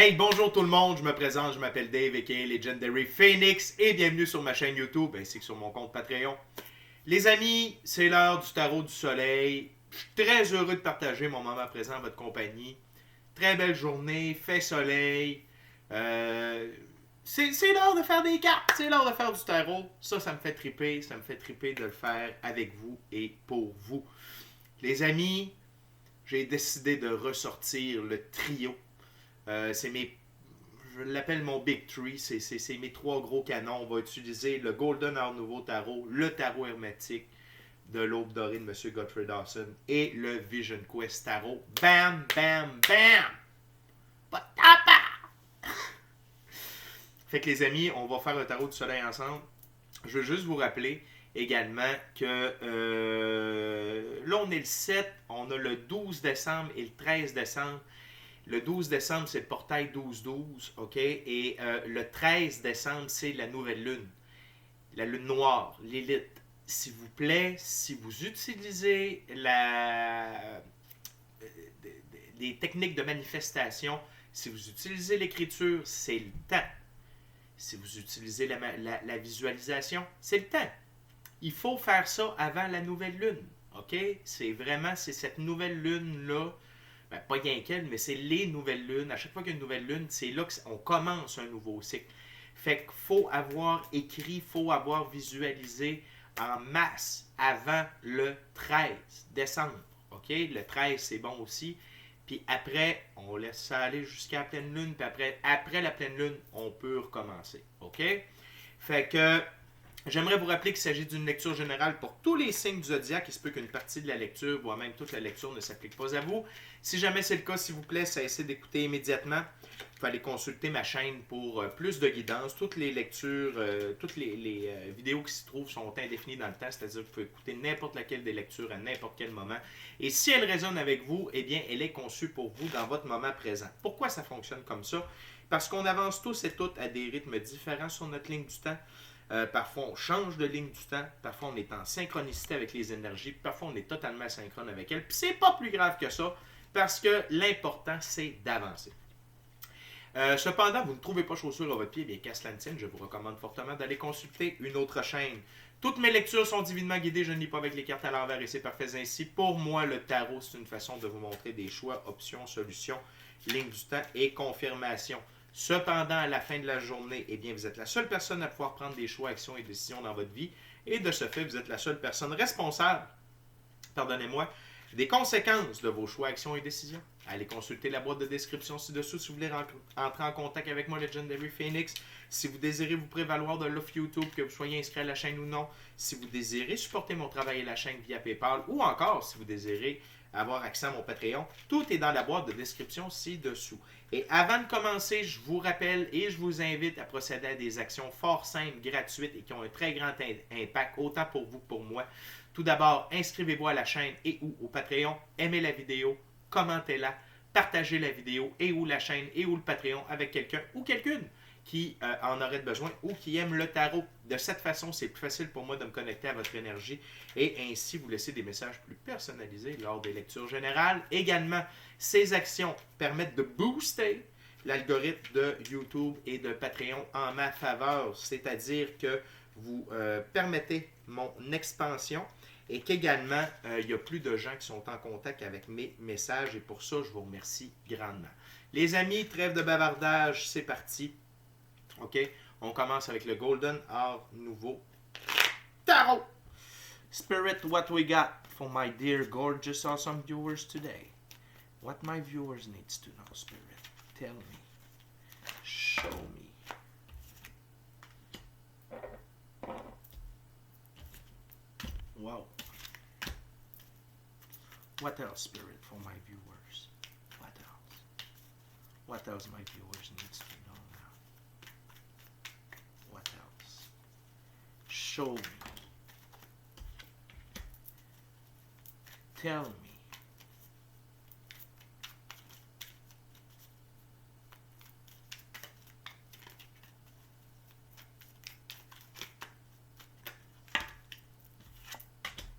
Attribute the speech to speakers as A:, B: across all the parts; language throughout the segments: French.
A: Hey, bonjour tout le monde, je me présente, je m'appelle Dave aka Legendary Phoenix et bienvenue sur ma chaîne YouTube ainsi que sur mon compte Patreon. Les amis, c'est l'heure du tarot du soleil. Je suis très heureux de partager mon moment présent en votre compagnie. Très belle journée, fait soleil. Euh, c'est l'heure de faire des cartes, c'est l'heure de faire du tarot. Ça me fait triper de le faire avec vous et pour vous. Les amis, j'ai décidé de ressortir le trio. C'est mes je l'appelle mon Big Three, c'est mes trois gros canons. On va utiliser le Golden Art Nouveau Tarot, le Tarot Hermétique de l'Aube Dorée de M. Godfrey Dawson et le Vision Quest Tarot. Bam, bam, bam! Patapa! Fait que les amis, on va faire le Tarot du Soleil ensemble. Je veux juste vous rappeler également que là, on est le 7, on a le 12 décembre et le 13 décembre. Le 12 décembre, c'est le portail 12-12, OK? Et le 13 décembre, c'est la nouvelle lune. La lune noire, l'élite. S'il vous plaît, si vous utilisez les techniques de manifestation, si vous utilisez l'écriture, c'est le temps. Si vous utilisez la visualisation, c'est le temps. Il faut faire ça avant la nouvelle lune, OK? C'est cette nouvelle lune-là. Ben, pas rien qu'elle, mais c'est les nouvelles lunes. À chaque fois qu'il y a une nouvelle lune, c'est là qu'on commence un nouveau cycle. Fait qu'il faut avoir écrit, il faut avoir visualisé en masse avant le 13 décembre. OK? Le 13, c'est bon aussi. Puis après, on laisse ça aller jusqu'à la pleine lune. Puis après la pleine lune, on peut recommencer. OK? Fait que j'aimerais vous rappeler qu'il s'agit d'une lecture générale pour tous les signes du zodiaque. Il se peut qu'une partie de la lecture, voire même toute la lecture, ne s'applique pas à vous. Si jamais c'est le cas, s'il vous plaît, cessez d'écouter immédiatement. Vous pouvez aller consulter ma chaîne pour plus de guidance. Toutes les lectures, toutes les vidéos qui s'y trouvent sont indéfinies dans le temps, c'est-à-dire que vous pouvez écouter n'importe laquelle des lectures à n'importe quel moment. Et si elle résonne avec vous, eh bien, elle est conçue pour vous dans votre moment présent. Pourquoi ça fonctionne comme ça? Parce qu'on avance tous et toutes à des rythmes différents sur notre ligne du temps. Parfois, on change de ligne du temps. Parfois, on est en synchronicité avec les énergies. Parfois, on est totalement asynchrone avec elles. Puis, c'est pas plus grave que ça, parce que l'important, c'est d'avancer. Cependant, vous ne trouvez pas chaussures à votre pied, bien qu'à cela ne tienne, je vous recommande fortement d'aller consulter une autre chaîne. Toutes mes lectures sont divinement guidées, je ne lis pas avec les cartes à l'envers et c'est parfait ainsi. Pour moi, le tarot, c'est une façon de vous montrer des choix, options, solutions, ligne du temps et confirmation. Cependant, à la fin de la journée, eh bien, vous êtes la seule personne à pouvoir prendre des choix, actions et décisions dans votre vie. Et de ce fait, vous êtes la seule personne responsable, pardonnez-moi, des conséquences de vos choix, actions et décisions. Allez consulter la boîte de description ci-dessous si vous voulez entrer en contact avec moi, Legendary Phoenix. Si vous désirez vous prévaloir de l'offre YouTube, que vous soyez inscrit à la chaîne ou non. Si vous désirez supporter mon travail et la chaîne via PayPal. Ou encore, si vous désirez avoir accès à mon Patreon. Tout est dans la boîte de description ci-dessous. Et avant de commencer, je vous rappelle et je vous invite à procéder à des actions fort simples, gratuites et qui ont un très grand impact, autant pour vous que pour moi. Tout d'abord, inscrivez-vous à la chaîne et ou au Patreon, aimez la vidéo, commentez-la, partagez la vidéo et ou la chaîne et ou le Patreon avec quelqu'un ou quelqu'une qui en aurait besoin ou qui aime le tarot. De cette façon, c'est plus facile pour moi de me connecter à votre énergie et ainsi vous laisser des messages plus personnalisés lors des lectures générales. Également, ces actions permettent de booster l'algorithme de YouTube et de Patreon en ma faveur, c'est-à-dire que vous permettez mon expansion et qu'également, il y a plus de gens qui sont en contact avec mes messages et pour ça, je vous remercie grandement. Les amis, trêve de bavardage, c'est parti. OK? On commence avec le Golden Art Nouveau Tarot. Spirit, what we got for my dear, gorgeous, awesome viewers today? What my viewers needs to know, Spirit. Tell me. Show me. Wow. What else, Spirit, for my viewers? What else? What else my viewers needs to know now? What else? Show me. Tell me.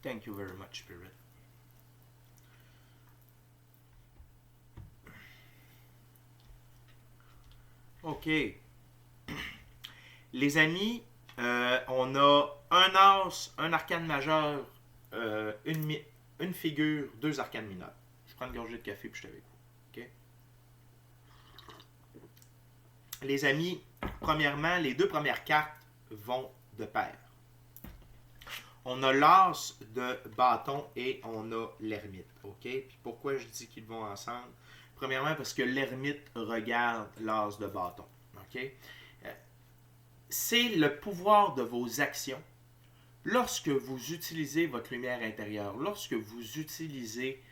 A: Thank you very much, Spirit. OK. Les amis, on a un as, un arcane majeur, une figure, deux arcanes mineurs. Je prends une gorgée de café puis je suis avec vous. OK? Les amis, premièrement, les deux premières cartes vont de pair. On a l'as de bâton et on a l'ermite. OK? Puis pourquoi je dis qu'ils vont ensemble? Premièrement, parce que l'ermite regarde l'as de bâton. OK? C'est le pouvoir de vos actions. Lorsque vous utilisez votre lumière intérieure, lorsque vous utilisez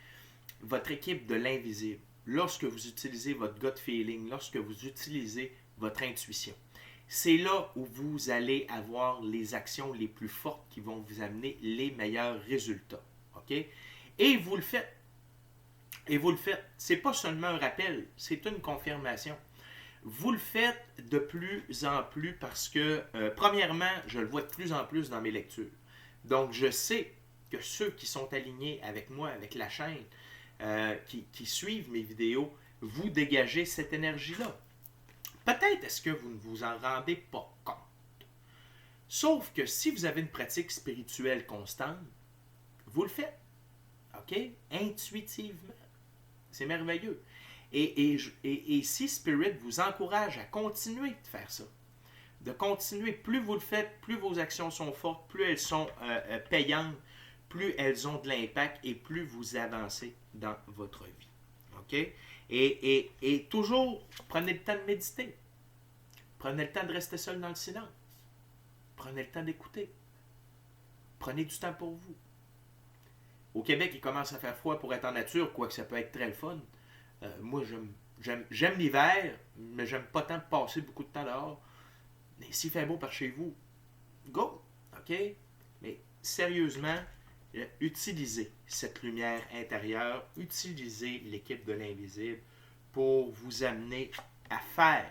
A: votre équipe de l'invisible, lorsque vous utilisez votre gut feeling, lorsque vous utilisez votre intuition, c'est là où vous allez avoir les actions les plus fortes qui vont vous amener les meilleurs résultats. OK? Et vous le faites. Et vous le faites. C'est pas seulement un rappel, c'est une confirmation. Vous le faites de plus en plus parce que, premièrement, je le vois de plus en plus dans mes lectures. Donc, je sais que ceux qui sont alignés avec moi, avec la chaîne, qui suivent mes vidéos, vous dégagez cette énergie-là. Peut-être est-ce que vous ne vous en rendez pas compte. Sauf que si vous avez une pratique spirituelle constante, vous le faites. OK? Intuitivement. C'est merveilleux. Et si Spirit vous encourage à continuer de faire ça, de continuer, plus vous le faites, plus vos actions sont fortes, plus elles sont payantes, plus elles ont de l'impact et plus vous avancez dans votre vie. OK? Et toujours, prenez le temps de méditer. Prenez le temps de rester seul dans le silence. Prenez le temps d'écouter. Prenez du temps pour vous. Au Québec, il commence à faire froid pour être en nature, quoique ça peut être très le fun. Moi, j'aime l'hiver, mais j'aime pas tant passer beaucoup de temps dehors. Mais s'il fait beau par chez vous, go! OK? Mais sérieusement, utilisez cette lumière intérieure, utilisez l'équipe de l'invisible pour vous amener à faire,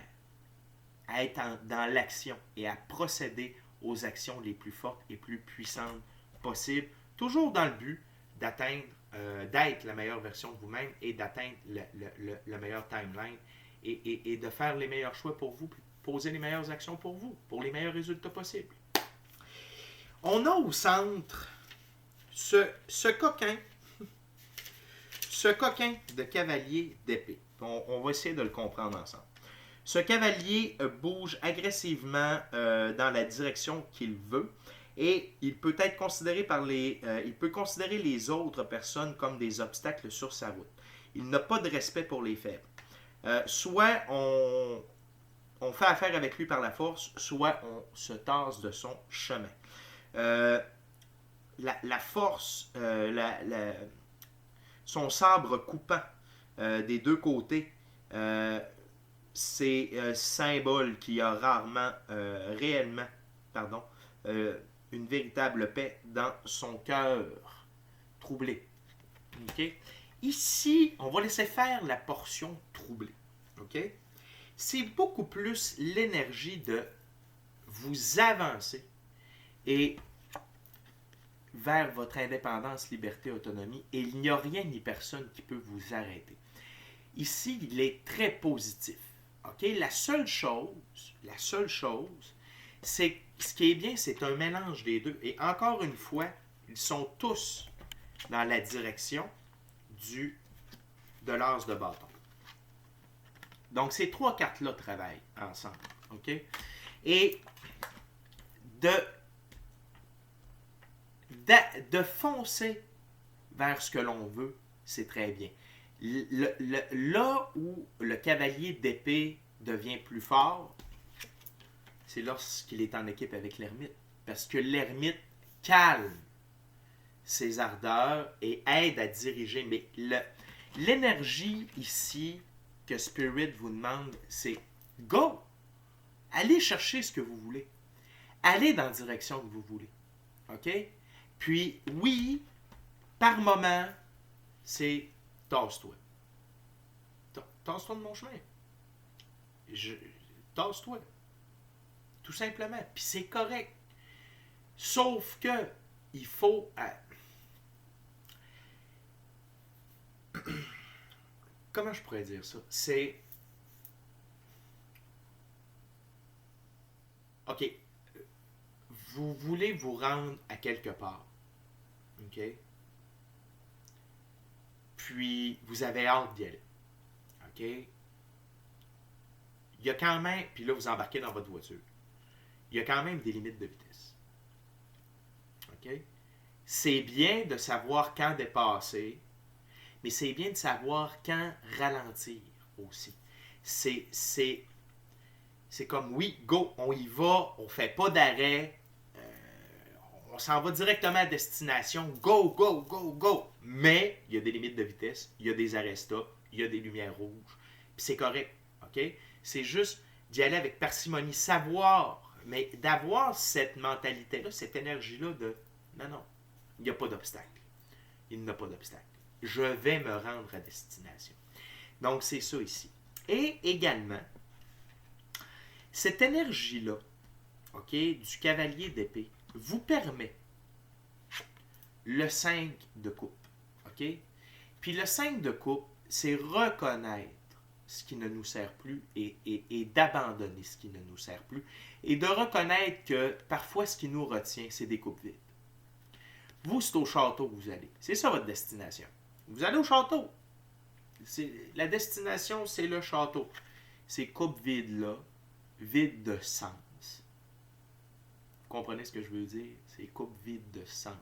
A: à être dans l'action et à procéder aux actions les plus fortes et plus puissantes possibles, toujours dans le but d'atteindre, d'être la meilleure version de vous-même et d'atteindre le meilleur timeline et de faire les meilleurs choix pour vous, poser les meilleures actions pour vous, pour les meilleurs résultats possibles. On a au centre ce coquin de cavalier d'épée. On va essayer de le comprendre ensemble. Ce cavalier bouge agressivement dans la direction qu'il veut et il peut être considéré il peut considérer les autres personnes comme des obstacles sur sa route. Il n'a pas de respect pour les faibles. Soit on fait affaire avec lui par la force, soit on se tasse de son chemin. La force, son sabre coupant des deux côtés, c'est symbole qu'il y a rarement, réellement, une véritable paix dans son cœur troublé. Okay? Ici, on va laisser faire la portion troublée. Okay? C'est beaucoup plus l'énergie de vous avancer et vers votre indépendance, liberté, autonomie, et il n'y a rien ni personne qui peut vous arrêter. Ici, il est très positif. Okay? La seule chose, c'est ce qui est bien, c'est un mélange des deux. Et encore une fois, ils sont tous dans la direction de l'as de bâton. Donc, ces trois cartes-là travaillent ensemble. Okay? Et de foncer vers ce que l'on veut, c'est très bien. Là où le cavalier d'épée devient plus fort, c'est lorsqu'il est en équipe avec l'ermite. Parce que l'ermite calme ses ardeurs et aide à diriger. Mais l'énergie ici que Spirit vous demande, c'est go! Allez chercher ce que vous voulez. Allez dans la direction que vous voulez. OK? Puis, oui, par moment, c'est tasse-toi. Tasse-toi de mon chemin. Tasse-toi. Tout simplement. Puis c'est correct. Sauf que il faut... comment je pourrais dire ça? C'est... OK, vous voulez vous rendre à quelque part. OK? Puis, vous avez hâte d'y aller. OK? Il y a quand même, puis là, vous embarquez dans votre voiture. Il y a quand même des limites de vitesse. OK? C'est bien de savoir quand dépasser, mais c'est bien de savoir quand ralentir aussi. C'est comme, oui, go, on y va, on fait pas d'arrêt, on s'en va directement à destination, go, go, go, go. Mais il y a des limites de vitesse, il y a des arrêts-stop, il y a des lumières rouges, puis c'est correct, OK? C'est juste d'y aller avec parcimonie, savoir, mais d'avoir cette mentalité-là, cette énergie-là de, non, non, il n'y a pas d'obstacle. Il n'y a pas d'obstacle. Je vais me rendre à destination. Donc, c'est ça ici. Et également, cette énergie-là, OK, du cavalier d'épée, vous permet le 5 de coupe. OK? Puis le 5 de coupe, c'est reconnaître ce qui ne nous sert plus et d'abandonner ce qui ne nous sert plus. Et de reconnaître que parfois, ce qui nous retient, c'est des coupes vides. Vous, c'est au château que vous allez. C'est ça votre destination. Vous allez au château. La destination, c'est le château. Ces coupes vides-là, vides de sens. Vous comprenez ce que je veux dire? Ces coupes vides de sens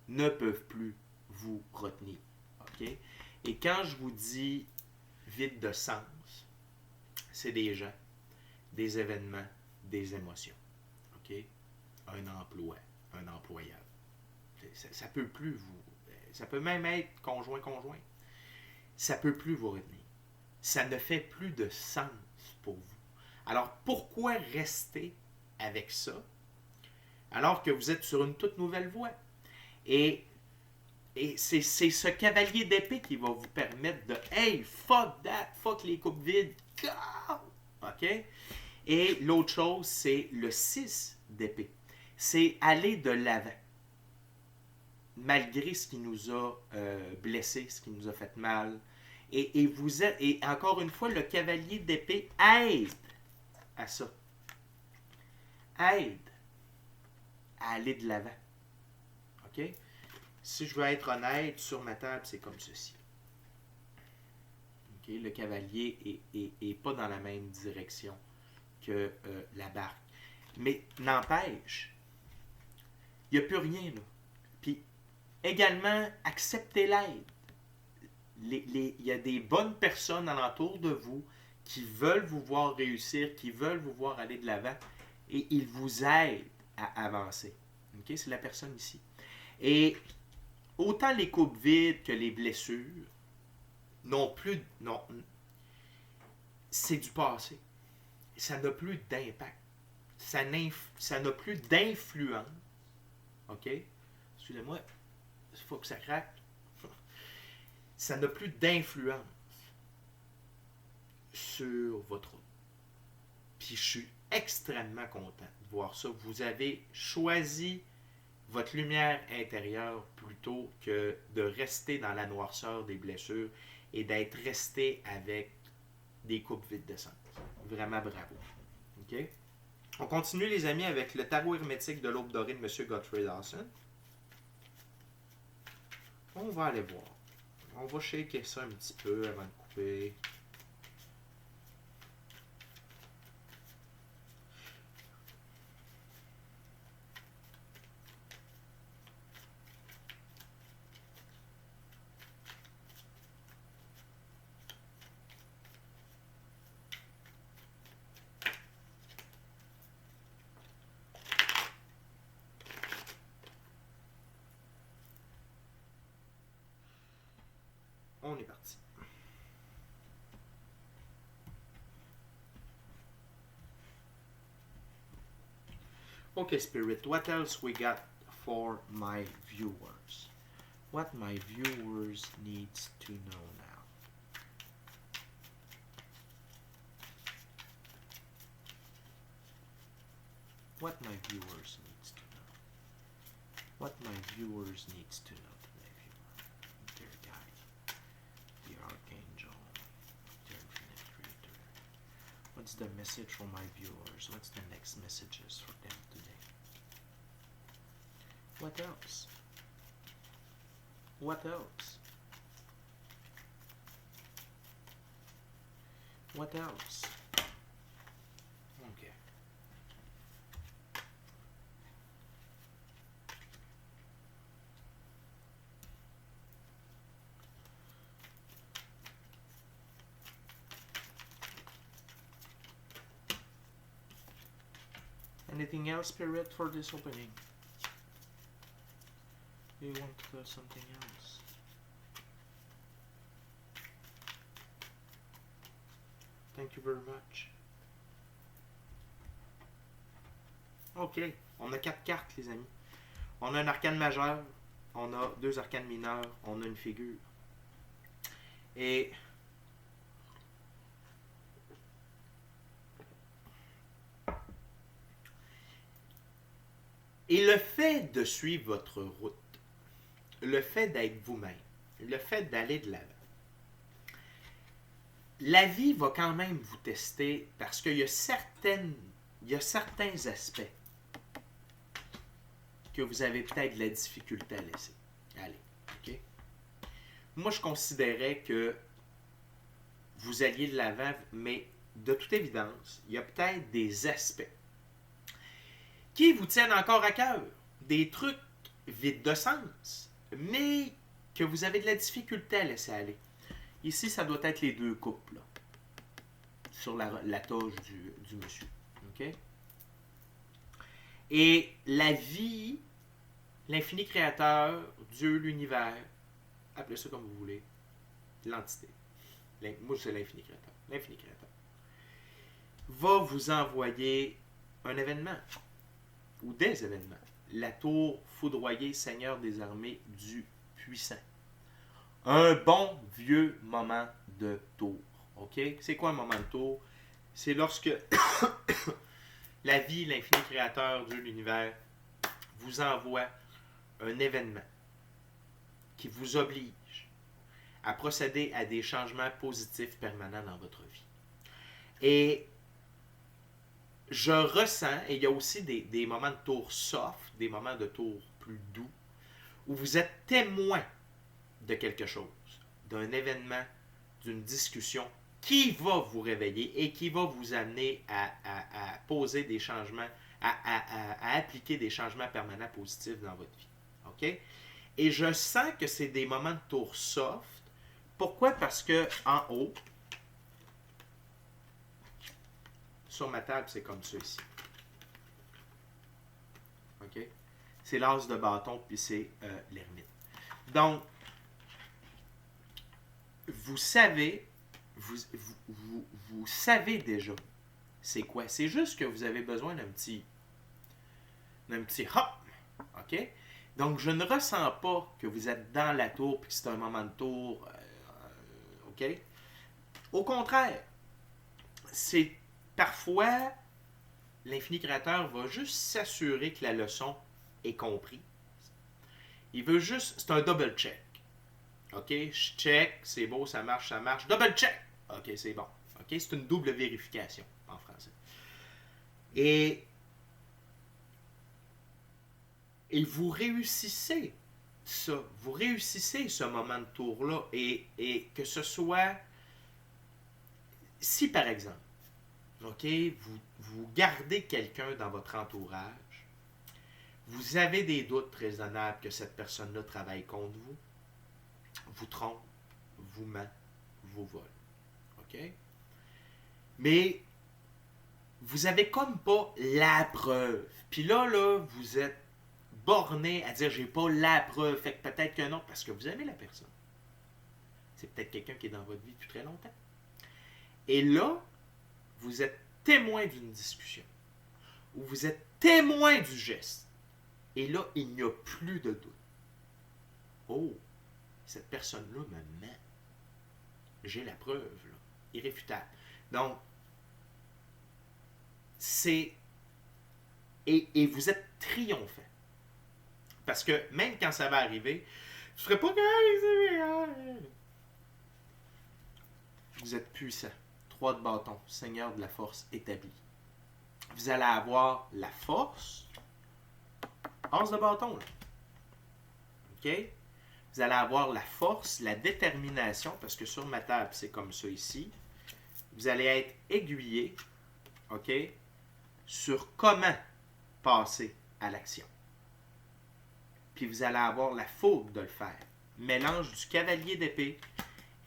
A: ne peuvent plus vous retenir. OK? Et quand je vous dis vide de sens, c'est des gens, des événements, des émotions. OK? Un emploi, un employeur. Ça peut plus vous... Ça peut même être conjoint-conjoint. Ça peut plus vous retenir. Ça ne fait plus de sens pour vous. Alors, pourquoi rester avec ça alors que vous êtes sur une toute nouvelle voie? Et c'est ce cavalier d'épée qui va vous permettre de « Hey, fuck that, fuck les coupes vides, go! » OK? Et l'autre chose, c'est le 6 d'épée. C'est aller de l'avant. Malgré ce qui nous a blessés, ce qui nous a fait mal. Et encore une fois, le cavalier d'épée aide à ça. Aide à aller de l'avant. OK? Si je veux être honnête, sur ma table, c'est comme ceci. Okay? Le cavalier est pas dans la même direction que la barque. Mais n'empêche, il n'y a plus rien là. Puis également, acceptez l'aide. Il y a des bonnes personnes alentour de vous qui veulent vous voir réussir, qui veulent vous voir aller de l'avant et ils vous aident à avancer. Okay? C'est la personne ici. Et autant les coupes vides que les blessures n'ont plus... Non, c'est du passé. Ça n'a plus d'impact. Ça n'a plus d'influence. OK? Excusez-moi, il faut que ça craque. Ça n'a plus d'influence sur votre route. Puis je suis extrêmement content de voir ça. Vous avez choisi votre lumière intérieure plutôt que de rester dans la noirceur des blessures et d'être resté avec des coupes vides de sens. Vraiment bravo. OK? On continue les amis avec le tarot hermétique de l'Aube dorée de M. Godfrey Dawson. On va aller voir. On va shaker ça un petit peu avant de couper. On est parti. Okay, Spirit, what else we got for my viewers? What my viewers needs to know now? What my viewers needs to know? What my viewers needs to know today, dear guide, dear archangel, dear infinite creator. What What's the message for my viewers? What's the next messages for them today? What else? What else? What else? Okay. Anything else, Spirit, for this opening? Do you want to tell something else? Thank you very much. Ok, on a 4 cartes, les amis. On a un arcane majeur, on a 2 arcanes mineurs, on a une figure. Et le fait de suivre votre route, le fait d'être vous-même, le fait d'aller de l'avant, la vie va quand même vous tester parce qu'il y a certains aspects que vous avez peut-être de la difficulté à laisser aller. Okay? Moi, je considérais que vous alliez de l'avant, mais de toute évidence, il y a peut-être des aspects qui vous tiennent encore à cœur, des trucs vides de sens, mais que vous avez de la difficulté à laisser aller. Ici, ça doit être les 2 couples, là, sur la toge du monsieur. OK? Et la vie, l'infini créateur, Dieu, l'univers, appelez ça comme vous voulez, l'entité. Moi, c'est l'infini créateur. L'infini créateur va vous envoyer un événement ou des événements. La tour foudroyée, Seigneur des armées du puissant. Un bon vieux moment de tour. OK? C'est quoi un moment de tour? C'est lorsque la vie, l'infini créateur, Dieu, l'univers, vous envoie un événement qui vous oblige à procéder à des changements positifs permanents dans votre vie. Et je ressens, et il y a aussi des moments de tour soft, des moments de tour plus doux, où vous êtes témoin de quelque chose, d'un événement, d'une discussion qui va vous réveiller et qui va vous amener à poser des changements, à appliquer des changements permanents positifs dans votre vie. OK? Et je sens que c'est des moments de tour soft. Pourquoi? Parce que en haut, sur ma table, c'est comme ça ici. OK? C'est l'as de bâton, puis c'est l'ermite. Donc, vous savez, vous savez déjà c'est quoi. C'est juste que vous avez besoin d'un petit hop. OK? Donc, je ne ressens pas que vous êtes dans la tour et que c'est un moment de tour. OK? Au contraire, c'est parfois l'infini créateur va juste s'assurer que la leçon est comprise. Il veut juste. C'est un double check. OK? Je check, c'est beau, ça marche. Double check! OK, c'est bon. OK? C'est une double vérification en français. Et vous réussissez ça. Vous réussissez ce moment de tour-là. Et que ce soit. Si par exemple, OK, vous gardez quelqu'un dans votre entourage, vous avez des doutes raisonnables que cette personne-là travaille contre vous, vous trompe, vous ment, vous vole. OK? Mais vous avez comme pas la preuve. Puis là, vous êtes borné à dire j'ai pas la preuve. Fait que peut-être qu'un autre, parce que vous aimez la personne. C'est peut-être quelqu'un qui est dans votre vie depuis très longtemps. Et là, vous êtes témoin d'une discussion. Ou vous êtes témoin du geste. Et là, il n'y a plus de doute. Oh, cette personne-là me ment. J'ai la preuve, là, irréfutable. Donc, c'est... Et vous êtes triomphant. Parce que même quand ça va arriver, je ne serai pas... Vous êtes puissant. 3 de bâton, Seigneur de la force établi. Vous allez avoir la force, As de bâton, là. OK? Vous allez avoir la force, la détermination, parce que sur ma table, c'est comme ça ici. Vous allez être aiguillé, OK, sur comment passer à l'action. Puis vous allez avoir la fougue de le faire. Mélange du cavalier d'épée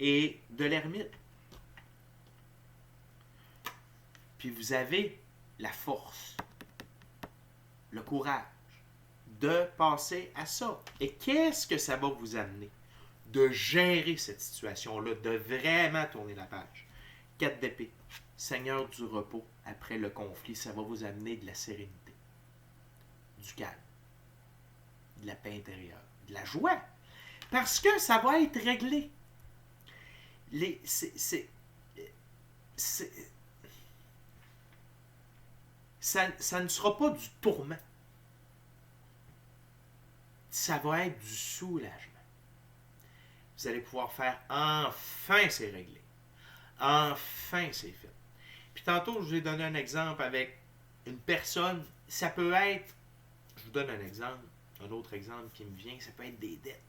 A: et de l'ermite. Puis vous avez la force, le courage de passer à ça. Et qu'est-ce que ça va vous amener? De gérer cette situation-là, de vraiment tourner la page. 4 d'épée, Seigneur du repos après le conflit, ça va vous amener de la sérénité, du calme, de la paix intérieure, de la joie. Parce que ça va être réglé. Ça ne sera pas du tourment. Ça va être du soulagement. Vous allez pouvoir faire enfin c'est réglé. Enfin c'est fait. Puis tantôt, je vous ai donné un exemple avec une personne. Ça peut être, je vous donne un exemple, un autre exemple qui me vient, ça peut être des dettes.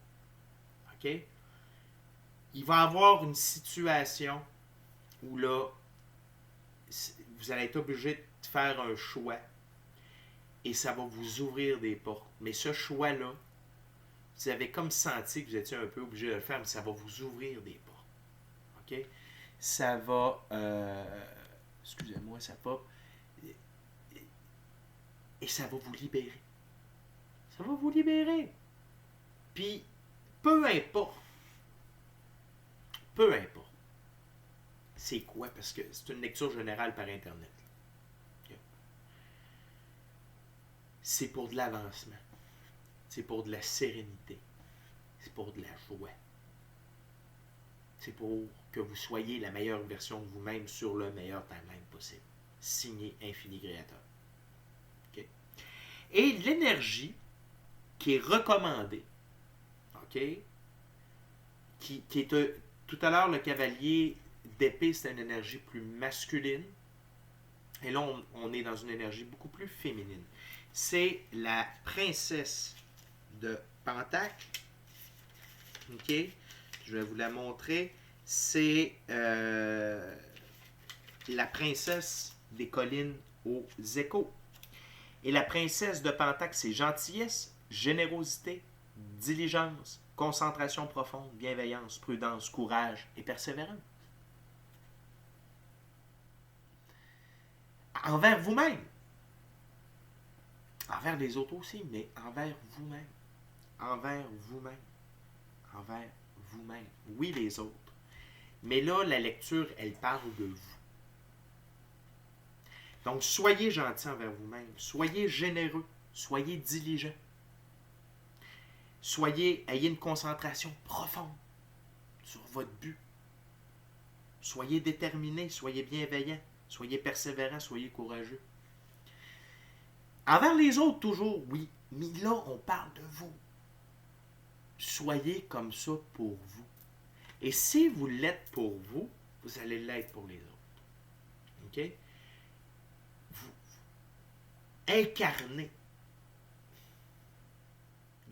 A: OK? Il va y avoir une situation où là, vous allez être obligé de faire un choix et ça va vous ouvrir des portes. Mais ce choix-là, vous avez comme senti que vous étiez un peu obligé de le faire, mais ça va vous ouvrir des portes. OK? Ça va... excusez-moi, ça va... Et ça va vous libérer. Ça va vous libérer. Puis, peu importe, c'est quoi? Parce que c'est une lecture générale par Internet. Okay. C'est pour de l'avancement. C'est pour de la sérénité. C'est pour de la joie. C'est pour que vous soyez la meilleure version de vous-même sur le meilleur timeline possible. Signé Infini Créateur. Okay. Et l'énergie qui est recommandée, OK, qui est tout à l'heure, le cavalier d'épée, c'est une énergie plus masculine. Et là, on est dans une énergie beaucoup plus féminine. C'est la princesse de Pentacle. OK? Je vais vous la montrer. C'est la princesse des collines aux échos. Et la princesse de Pentacle, c'est gentillesse, générosité, diligence, concentration profonde, bienveillance, prudence, courage et persévérance. Envers vous-même. Envers les autres aussi, mais envers vous-même. Envers vous-même. Envers vous-même. Oui, les autres. Mais là, la lecture, elle parle de vous. Donc, soyez gentil envers vous-même. Soyez généreux. Soyez diligent. Ayez une concentration profonde sur votre but. Soyez déterminé, soyez bienveillant, soyez persévérant, soyez courageux. Envers les autres, toujours, oui. Mais là, on parle de vous. Soyez comme ça pour vous. Et si vous l'êtes pour vous, vous allez l'être pour les autres. OK? Vous incarnez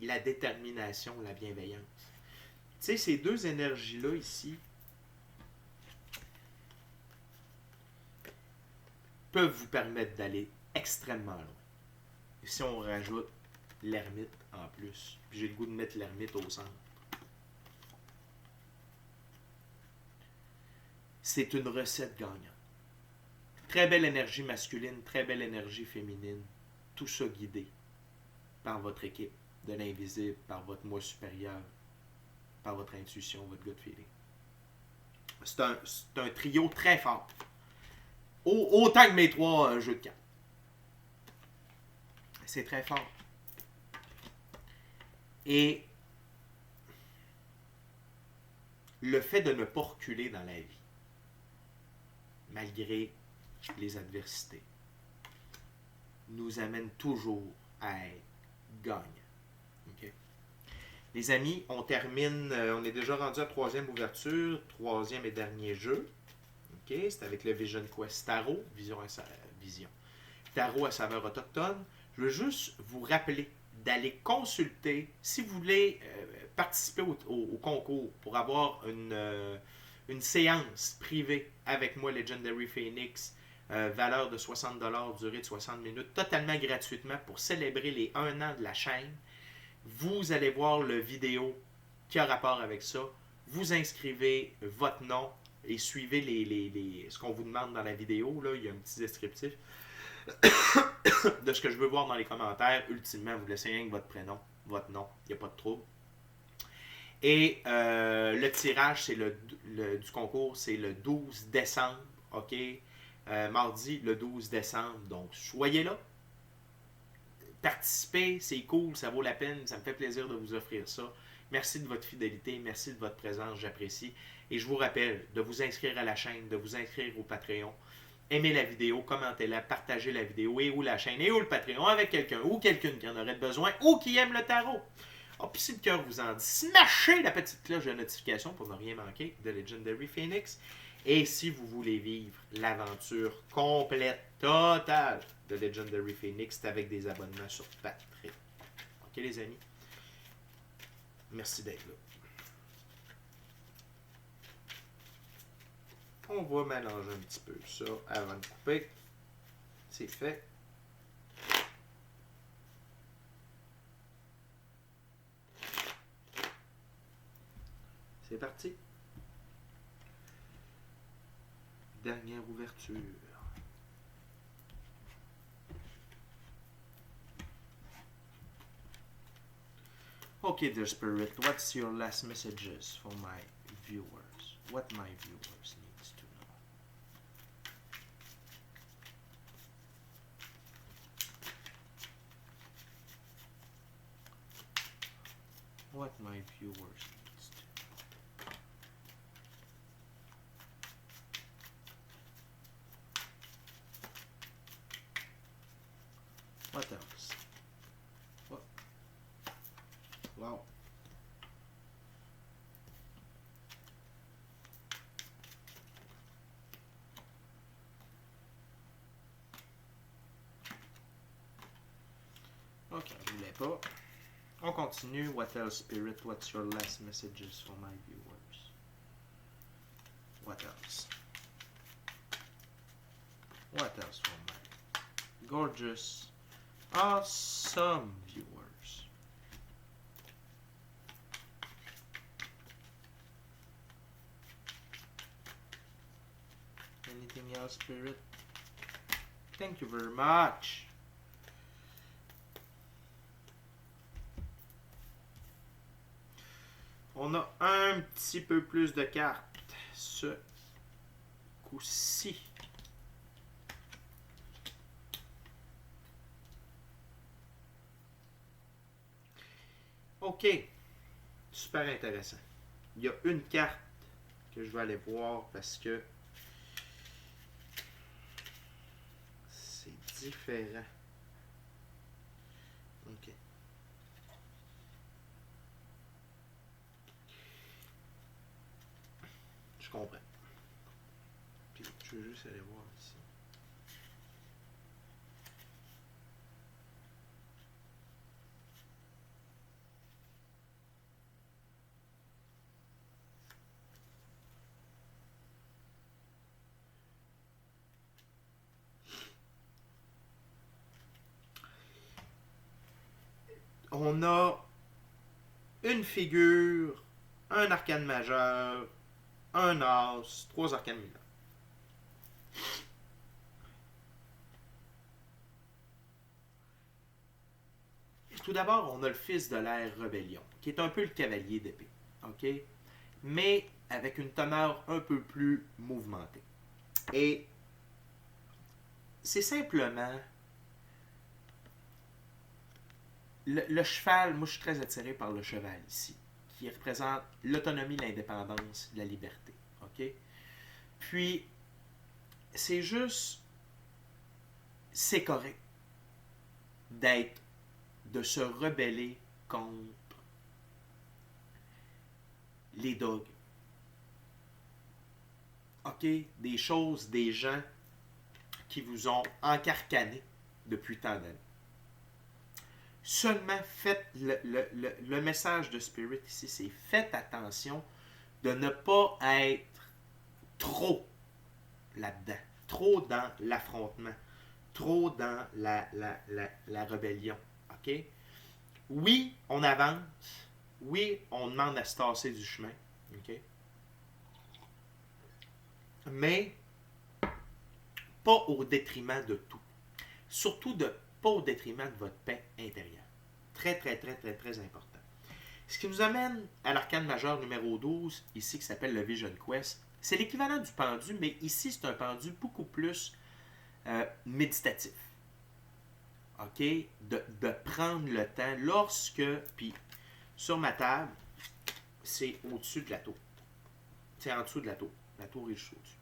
A: la détermination, la bienveillance. Tu sais, ces deux énergies-là ici peuvent vous permettre d'aller extrêmement loin. Et si on rajoute l'ermite en plus, puis j'ai le goût de mettre l'ermite au centre, c'est une recette gagnante. Très belle énergie masculine, très belle énergie féminine, tout ça guidé par votre équipe de l'invisible, par votre moi supérieur, par votre intuition, votre gut feeling. C'est un trio très fort. Autant que mes 3 jeux de cartes. C'est très fort. Et le fait de ne pas reculer dans la vie, malgré les adversités, nous amène toujours à être gagnant. Okay? Les amis, on termine, on est déjà rendu à 3e ouverture, 3e et dernier jeu. OK? C'est avec le Vision Quest Tarot, Vision. Tarot à saveur autochtone. Je veux juste vous rappeler d'aller consulter, si vous voulez participer au concours pour avoir une séance privée avec moi, Legendary Phoenix, valeur de 60$, durée de 60 minutes, totalement gratuitement pour célébrer les 1 an de la chaîne. Vous allez voir le vidéo qui a rapport avec ça. Vous inscrivez votre nom et suivez ce qu'on vous demande dans la vidéo. Là, il y a un petit descriptif de ce que je veux voir dans les commentaires. Ultimement, vous laissez rien que votre prénom, votre nom. Il n'y a pas de trouble. Et le tirage du concours, c'est le 12 décembre. OK? Mardi, le 12 décembre. Donc, soyez là. Participez, c'est cool, ça vaut la peine. Ça me fait plaisir de vous offrir ça. Merci de votre fidélité, merci de votre présence, j'apprécie. Et je vous rappelle de vous inscrire à la chaîne, de vous inscrire au Patreon. Aimez la vidéo, commentez-la, partagez la vidéo, et ou la chaîne, et ou le Patreon avec quelqu'un, ou quelqu'une qui en aurait besoin, ou qui aime le tarot. Oh, puis si le cœur vous en dit, smashez la petite cloche de notification pour ne rien manquer de Legendary Phoenix. Et si vous voulez vivre l'aventure complète, totale de Legendary Phoenix, c'est avec des abonnements sur Patreon. OK les amis? Merci d'être là. On va mélanger un petit peu ça avant de couper. C'est fait. C'est parti. Dernière ouverture. Okay, dear Spirit, what's your last messages for my viewers? What my viewers needs to know? What my viewers needs to know. What else? What? Wow. Ok, je voulais pas. On continue. What else, Spirit? What's your last messages for my viewers? What else? What else for my gorgeous, awesome viewers? Anything else, Spirit? Thank you very much. On a un petit peu plus de cartes ce coup-ci. OK. Super intéressant. Il y a une carte que je vais aller voir parce que c'est différent. OK. Je comprends. Puis, je veux juste aller voir ici. On a une figure, un arcane majeur, un as, 3 arcanes mineurs. Tout d'abord, on a le fils de l'ère rébellion, qui est un peu le cavalier d'épée, ok? Mais avec une teneur un peu plus mouvementée. Et c'est simplement le cheval. Moi, je suis très attiré par le cheval ici, qui représente l'autonomie, l'indépendance, la liberté, ok? Puis, c'est juste, c'est correct de se rebeller contre les dogs. OK, des choses, des gens qui vous ont encarcané depuis tant d'années. Seulement faites le message de Spirit ici, c'est faites attention de ne pas être trop là-dedans, trop dans l'affrontement, trop dans la rébellion. OK? Oui, on avance. Oui, on demande à se tasser du chemin. OK? Mais pas au détriment de tout. Surtout pas au détriment de votre paix intérieure. Très, très, très, très, très important. Ce qui nous amène à l'arcane majeur numéro 12, ici qui s'appelle le Vision Quest. C'est l'équivalent du pendu, mais ici c'est un pendu beaucoup plus méditatif. OK? De prendre le temps lorsque, puis sur ma table, c'est au-dessus de la tour. C'est en dessous de la tour. La tour est juste au-dessus.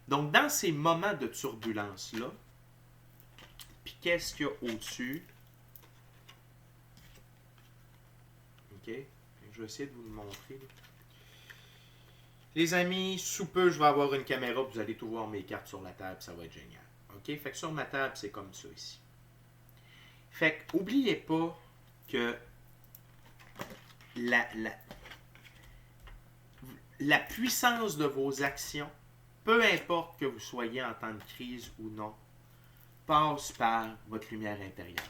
A: Donc, dans ces moments de turbulence-là, puis qu'est-ce qu'il y a au-dessus? OK? Je vais essayer de vous le montrer. Les amis, sous peu, je vais avoir une caméra, vous allez tout voir mes cartes sur la table, ça va être génial. OK? Fait que sur ma table, c'est comme ça ici. Fait que, n'oubliez pas que la puissance de vos actions, peu importe que vous soyez en temps de crise ou non, passe par votre lumière intérieure.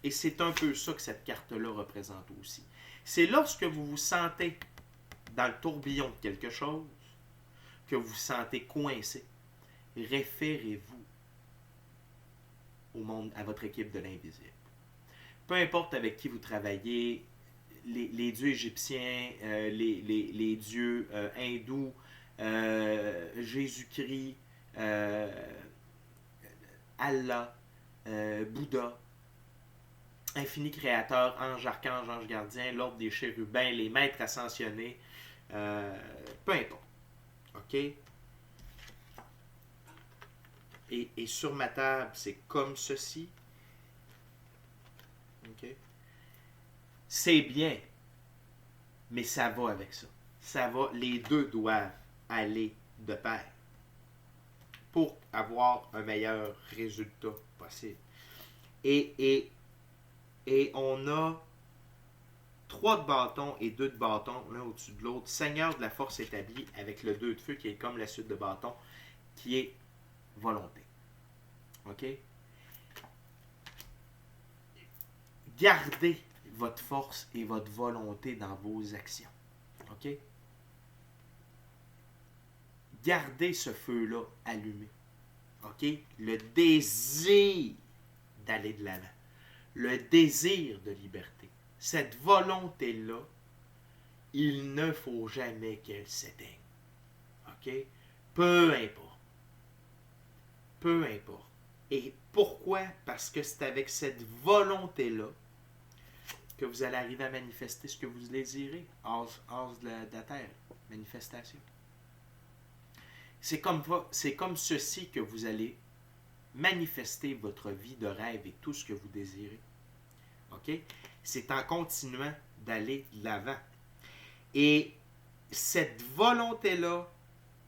A: Et c'est un peu ça que cette carte-là représente aussi. C'est lorsque vous vous sentez dans le tourbillon de quelque chose, que vous vous sentez coincé, référez-vous au monde, à votre équipe de l'invisible. Peu importe avec qui vous travaillez, les dieux égyptiens, les dieux hindous, Jésus-Christ, Allah, Bouddha, infini créateur, ange, archange, ange gardien, l'ordre des chérubins, les maîtres ascensionnés, peu importe. OK? Et sur ma table, c'est comme ceci. OK? C'est bien, mais ça va avec ça. Ça va, les deux doivent aller de pair pour avoir un meilleur résultat possible. Et on a 3 de bâton et 2 de bâton, l'un au-dessus de l'autre. Seigneur de la force établie avec le 2 de feu qui est comme la suite de bâton, qui est volonté. OK? Gardez votre force et votre volonté dans vos actions. OK? Gardez ce feu-là allumé. OK? Le désir d'aller de l'avant. Le désir de liberté. Cette volonté-là, il ne faut jamais qu'elle s'éteigne. OK? Peu importe. Peu importe. Et pourquoi? Parce que c'est avec cette volonté-là que vous allez arriver à manifester ce que vous désirez. As de la terre. Manifestation. C'est comme ceci que vous allez manifester votre vie de rêve et tout ce que vous désirez. OK? C'est en continuant d'aller de l'avant. Et cette volonté-là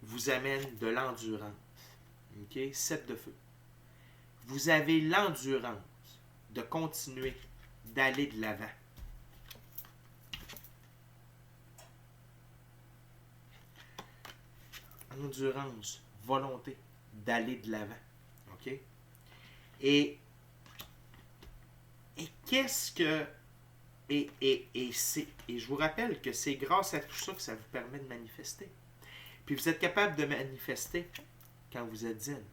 A: vous amène de l'endurance. OK? 7 de feu. Vous avez l'endurance de continuer d'aller de l'avant. Endurance, volonté d'aller de l'avant. OK? Et qu'est-ce que... Et je vous rappelle que c'est grâce à tout ça que ça vous permet de manifester. Puis vous êtes capable de manifester quand vous êtes zen.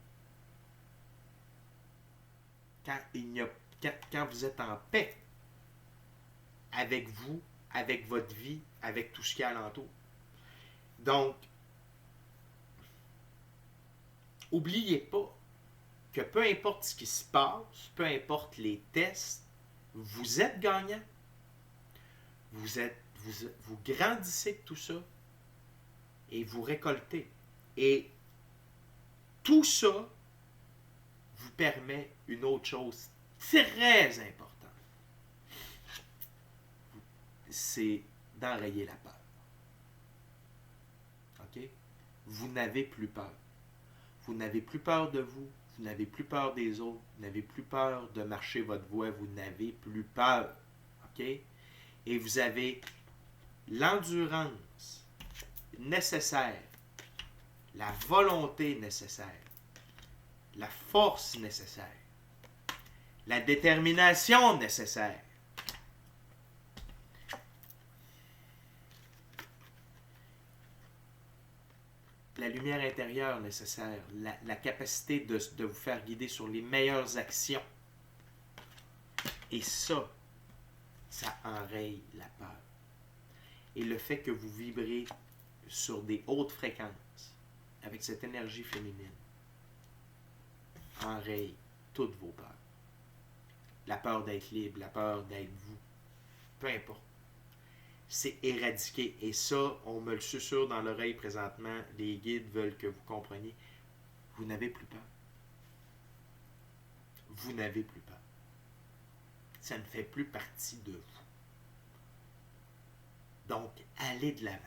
A: Quand vous êtes en paix avec vous, avec votre vie, avec tout ce qui est alentour. Donc, n'oubliez pas que peu importe ce qui se passe, peu importe les tests, vous êtes gagnant. Vous grandissez de tout ça et vous récoltez. Et tout ça vous permet une autre chose très importante. C'est d'enrayer la peur. OK? vous n'avez plus peur. Vous n'avez plus peur de vous, vous n'avez plus peur des autres, vous n'avez plus peur de marcher votre voie, vous n'avez plus peur. OK? Et vous avez l'endurance nécessaire, la volonté nécessaire, la force nécessaire, la détermination nécessaire. La lumière intérieure nécessaire, la capacité de vous faire guider sur les meilleures actions. Et ça enraye la peur. Et le fait que vous vibrez sur des hautes fréquences, avec cette énergie féminine, enraye toutes vos peurs. La peur d'être libre, la peur d'être vous, peu importe. C'est éradiqué. Et ça, on me le susurre dans l'oreille présentement. Les guides veulent que vous compreniez. Vous n'avez plus peur. Vous n'avez plus peur. Ça ne fait plus partie de vous. Donc, allez de l'avant.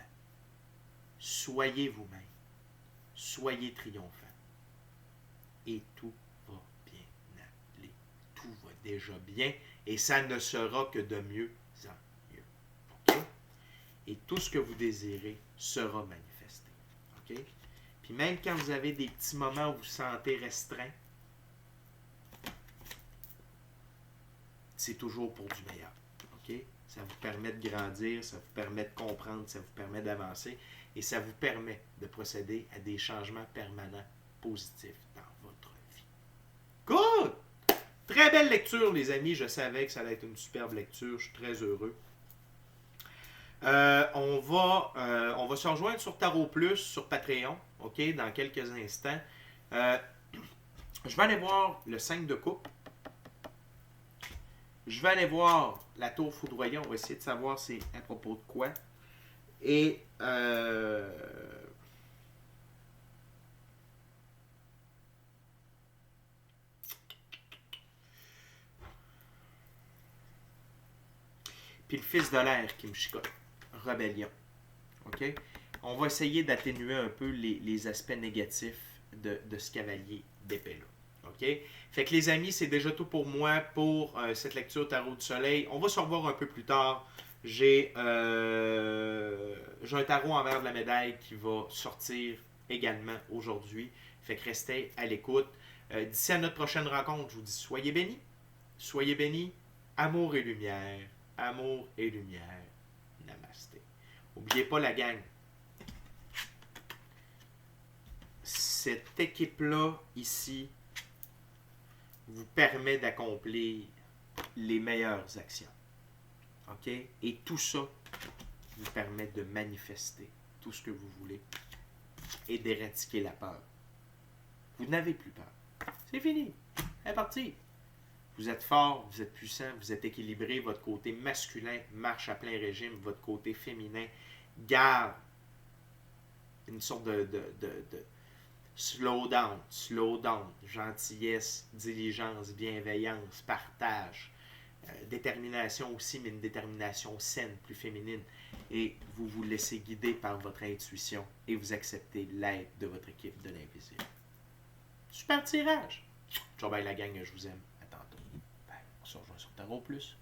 A: Soyez vous-même. Soyez triomphant. Et tout va bien aller. Tout va déjà bien. Et ça ne sera que de mieux en mieux. OK? Et tout ce que vous désirez sera manifesté. OK? Puis même quand vous avez des petits moments où vous vous sentez restreint, c'est toujours pour du meilleur. OK? Ça vous permet de grandir, ça vous permet de comprendre, ça vous permet d'avancer et ça vous permet de procéder à des changements permanents positifs dans votre vie. Good! Très belle lecture, les amis. Je savais que ça allait être une superbe lecture. Je suis très heureux. On va se rejoindre sur Tarot Plus, sur Patreon, OK, dans quelques instants. Je vais aller voir le 5 de coupe. Je vais aller voir la tour foudroyante. On va essayer de savoir c'est à propos de quoi. Et puis le fils de l'air qui me chicote. Rébellion. OK? On va essayer d'atténuer un peu les aspects négatifs de ce cavalier d'épée-là. OK? Fait que les amis, c'est déjà tout pour moi pour cette lecture Tarot du Soleil. On va se revoir un peu plus tard. J'ai un tarot envers de la médaille qui va sortir également aujourd'hui. Fait que restez à l'écoute. D'ici à notre prochaine rencontre, je vous dis soyez bénis. Soyez bénis. Amour et lumière. Amour et lumière. Namasté. N'oubliez pas la gang. Cette équipe-là, ici, vous permet d'accomplir les meilleures actions. OK? Et tout ça vous permet de manifester tout ce que vous voulez et d'éradiquer la peur. Vous n'avez plus peur. C'est fini. C'est parti. Vous êtes fort, vous êtes puissant, vous êtes équilibré. Votre côté masculin marche à plein régime. Votre côté féminin garde une sorte de slow down, gentillesse, diligence, bienveillance, partage, détermination aussi, mais une détermination saine, plus féminine. Et vous vous laissez guider par votre intuition et vous acceptez l'aide de votre équipe de l'invisible. Super tirage! Ciao, bye la gang, je vous aime. À tantôt. Bye. On se rejoint sur Tarot Plus.